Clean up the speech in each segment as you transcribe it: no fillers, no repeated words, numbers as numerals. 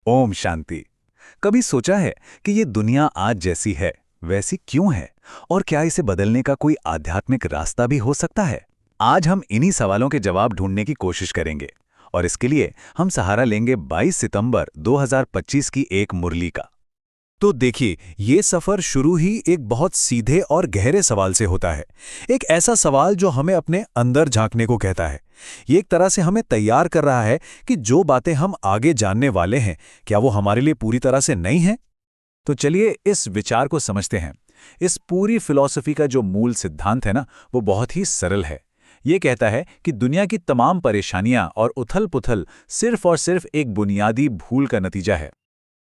ओम शांति। कभी सोचा है कि ये दुनिया आज जैसी है वैसी क्यों है, और क्या इसे बदलने का कोई आध्यात्मिक रास्ता भी हो सकता है? आज हम इन्हीं सवालों के जवाब ढूंढने की कोशिश करेंगे, और इसके लिए हम सहारा लेंगे 22 सितंबर 2025 की एक मुरली का। तो देखिए, ये सफर शुरू ही एक बहुत सीधे और गहरे सवाल से होता है। एक ऐसा सवाल जो हमें अपने अंदर झांकने को कहता है। ये एक तरह से हमें तैयार कर रहा है कि जो बातें हम आगे जानने वाले हैं, क्या वो हमारे लिए पूरी तरह से नई हैं? तो चलिए इस विचार को समझते हैं। इस पूरी फिलॉसफी का जो मूल सिद्धांत है ना, वो बहुत ही सरल है। ये कहता है कि दुनिया की तमाम परेशानियां और उथल-पुथल सिर्फ और सिर्फ एक बुनियादी भूल का नतीजा है।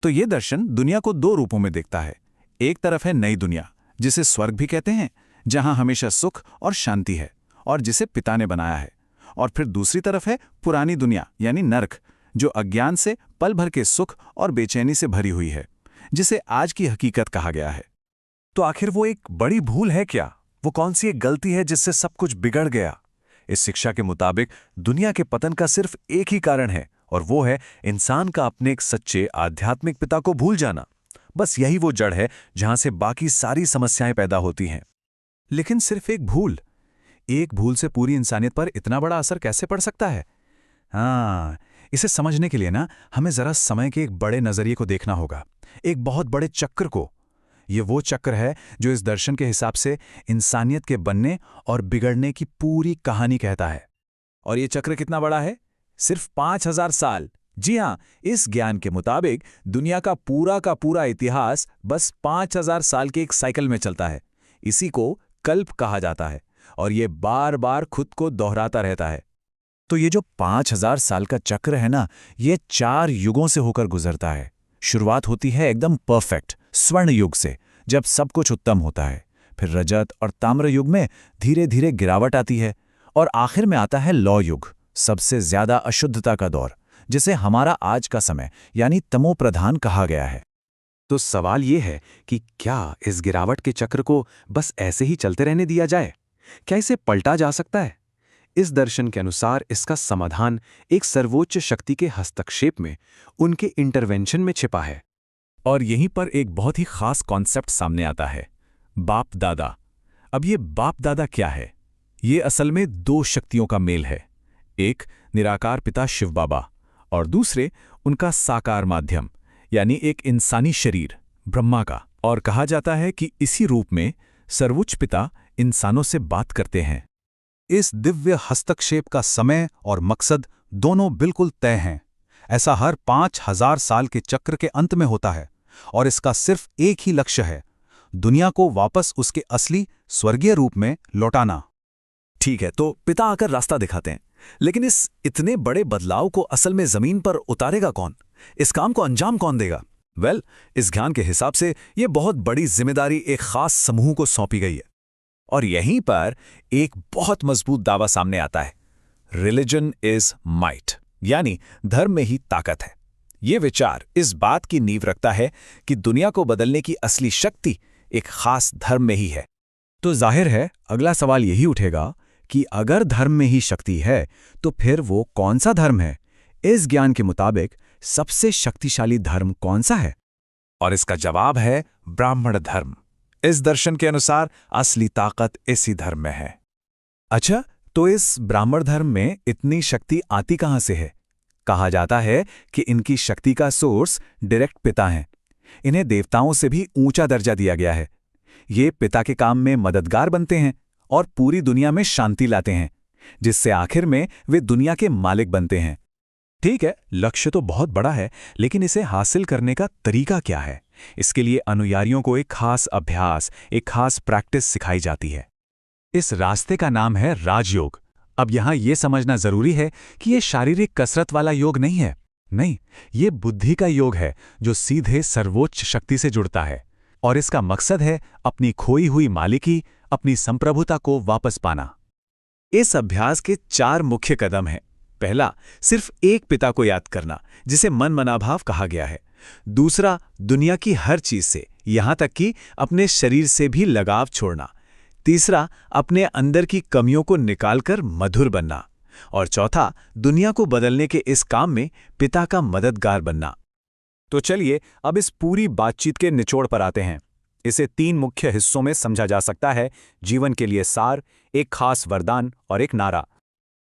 तो ये दर्शन दुनिया को दो रूपों में देखता है। एक तरफ है नई दुनिया, जिसे स्वर्ग भी कहते हैं, जहां हमेशा सुख और शांति है, और जिसे पिता ने बनाया है। और फिर दूसरी तरफ है पुरानी दुनिया, यानी नर्क, जो अज्ञान से पल भर के सुख और बेचैनी से भरी हुई है, जिसे आज की हकीकत कहा गया है। तो आखिर वो एक बड़ी भूल है क्या? वो कौन सी एक गलती है जिससे सब कुछ बिगड़ गया? इस शिक्षा के मुताबिक दुनिया के पतन का सिर्फ एक ही कारण है, और वो है इंसान का अपने एक सच्चे आध्यात्मिक पिता को भूल जाना। बस यही वो जड़ है जहां से बाकी सारी समस्याएं पैदा होती हैं। लेकिन सिर्फ एक भूल से पूरी इंसानियत पर इतना बड़ा असर कैसे पड़ सकता है? हाँ, इसे समझने के लिए ना हमें जरा समय के एक बड़े नजरिए को देखना होगा, एक बहुत बड़े चक्र को। ये वो चक्र है जो इस दर्शन के हिसाब से इंसानियत के बनने और बिगड़ने की पूरी कहानी कहता है। और ये चक्र कितना बड़ा है? सिर्फ 5000 साल। जी हाँ, इस ज्ञान के मुताबिक दुनिया का पूरा इतिहास बस 5000 साल के एक साइकिल में चलता है। इसी को कल्प कहा जाता है, और ये बार बार खुद को दोहराता रहता है। तो ये जो 5000 साल का चक्र है ना, ये 4 युगों से होकर गुजरता है। शुरुआत होती है एकदम परफेक्ट स्वर्ण युग से, जब सब कुछ उत्तम होता है। फिर रजत और ताम्र युग में धीरे धीरे गिरावट आती है, और आखिर में आता है लौ युग, सबसे ज्यादा अशुद्धता का दौर, जिसे हमारा आज का समय यानी तमो प्रधान कहा गया है। तो सवाल ये है कि क्या इस गिरावट के चक्र को बस ऐसे ही चलते रहने दिया जाए? क्या इसे पलटा जा सकता है? इस दर्शन के अनुसार इसका समाधान एक सर्वोच्च शक्ति के हस्तक्षेप में, उनके इंटरवेंशन में छिपा है। और यहीं पर एक बहुत ही खास कॉन्सेप्ट सामने आता है, बाप दादा। अब ये बाप दादा क्या है? ये असल में दो शक्तियों का मेल है। एक निराकार पिता शिव बाबा, और दूसरे उनका साकार माध्यम, यानी एक इंसानी शरीर ब्रह्मा का। और कहा जाता है कि इसी रूप में सर्वोच्च पिता इंसानों से बात करते हैं। इस दिव्य हस्तक्षेप का समय और मकसद दोनों बिल्कुल तय हैं। ऐसा हर 5000 साल के चक्र के अंत में होता है, और इसका सिर्फ एक ही लक्ष्य है, दुनिया को वापस उसके असली स्वर्गीय रूप में लौटाना। ठीक है, तो पिता आकर रास्ता दिखाते हैं, लेकिन इस इतने बड़े बदलाव को असल में जमीन पर उतारेगा कौन? इस काम को अंजाम कौन देगा? इस ज्ञान के हिसाब से यह बहुत बड़ी जिम्मेदारी एक खास समूह को सौंपी गई है। और यहीं पर एक बहुत मजबूत दावा सामने आता है, रिलीजन इज माइट, यानी धर्म में ही ताकत है। ये विचार इस बात की नींव रखता है कि दुनिया को बदलने की असली शक्ति एक खास धर्म में ही है। तो जाहिर है अगला सवाल यही उठेगा कि अगर धर्म में ही शक्ति है, तो फिर वो कौन सा धर्म है? इस ज्ञान के मुताबिक सबसे शक्तिशाली धर्म कौन सा है? और इसका जवाब है ब्राह्मण धर्म। इस दर्शन के अनुसार असली ताकत इसी धर्म में है। अच्छा, तो इस ब्राह्मण धर्म में इतनी शक्ति आती कहां से है? कहा जाता है कि इनकी शक्ति का सोर्स डायरेक्ट पिता हैं। इन्हें देवताओं से भी ऊंचा दर्जा दिया गया है। ये पिता के काम में मददगार बनते हैं और पूरी दुनिया में शांति लाते हैं, जिससे आखिर में वे दुनिया के मालिक बनते हैं। ठीक है, लक्ष्य तो बहुत बड़ा है, लेकिन इसे हासिल करने का तरीका क्या है? इसके लिए अनुयायियों को एक खास अभ्यास, एक खास प्रैक्टिस सिखाई जाती है। इस रास्ते का नाम है राजयोग। अब यहां यह समझना जरूरी है कि यह शारीरिक कसरत वाला योग नहीं है। नहीं, ये बुद्धि का योग है जो सीधे सर्वोच्च शक्ति से जुड़ता है, और इसका मकसद है अपनी खोई हुई मालिकी, अपनी संप्रभुता को वापस पाना। इस अभ्यास के 4 मुख्य कदम हैं। पहला, सिर्फ एक पिता को याद करना, जिसे मन मनाभाव कहा गया है। दूसरा, दुनिया की हर चीज से, यहां तक कि अपने शरीर से भी लगाव छोड़ना। तीसरा, अपने अंदर की कमियों को निकालकर मधुर बनना। और चौथा, दुनिया को बदलने के इस काम में पिता का मददगार बनना। तो चलिए अब इस पूरी बातचीत के निचोड़ पर आते हैं। इसे 3 मुख्य हिस्सों में समझा जा सकता है: जीवन के लिए सार, एक खास वरदान और एक नारा।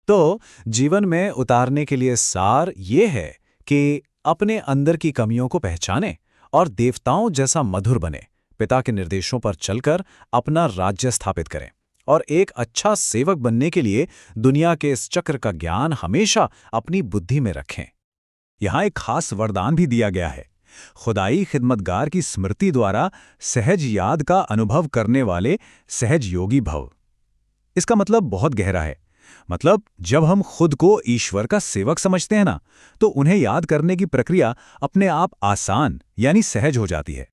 तो जीवन में उतारने के लिए सार ये है कि अपने अंदर की कमियों को पहचानें और देवताओं जैसा मधुर बने, पिता के निर्देशों पर चलकर अपना राज्य स्थापित करें और एक अच्छा सेवक बनने के लिए दुनिया के इस चक्र का ज्ञान हमेशा अपनी बुद्धि में रखें। यहाँ एक खास वरदान भी दिया गया है: खुदाई खिदमतगार की स्मृति द्वारा सहज याद का अनुभव करने वाले सहज योगी भव। इसका मतलब बहुत गहरा है। मतलब जब हम खुद को ईश्वर का सेवक समझते हैं ना, तो उन्हें याद करने की प्रक्रिया अपने आप आसान यानी सहज हो जाती है।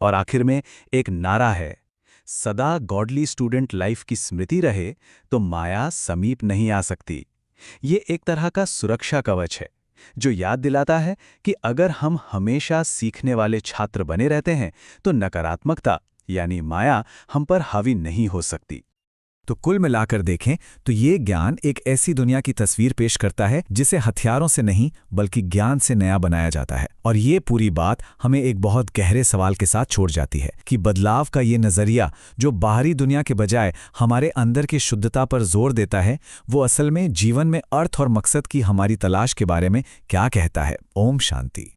और आखिर में एक नारा है: सदा गॉडली स्टूडेंट लाइफ की स्मृति रहे तो माया समीप नहीं आ सकती। ये एक तरह का सुरक्षा कवच है जो याद दिलाता है कि अगर हम हमेशा सीखने वाले छात्र बने रहते हैं तो नकारात्मकता यानी माया हम पर हावी नहीं हो सकती। तो कुल मिलाकर देखें तो ये ज्ञान एक ऐसी दुनिया की तस्वीर पेश करता है जिसे हथियारों से नहीं बल्कि ज्ञान से नया बनाया जाता है। और ये पूरी बात हमें एक बहुत गहरे सवाल के साथ छोड़ जाती है कि बदलाव का ये नज़रिया जो बाहरी दुनिया के बजाय हमारे अंदर की शुद्धता पर जोर देता है, वो असल में जीवन में अर्थ और मकसद की हमारी तलाश के बारे में क्या कहता है। ओम शांति।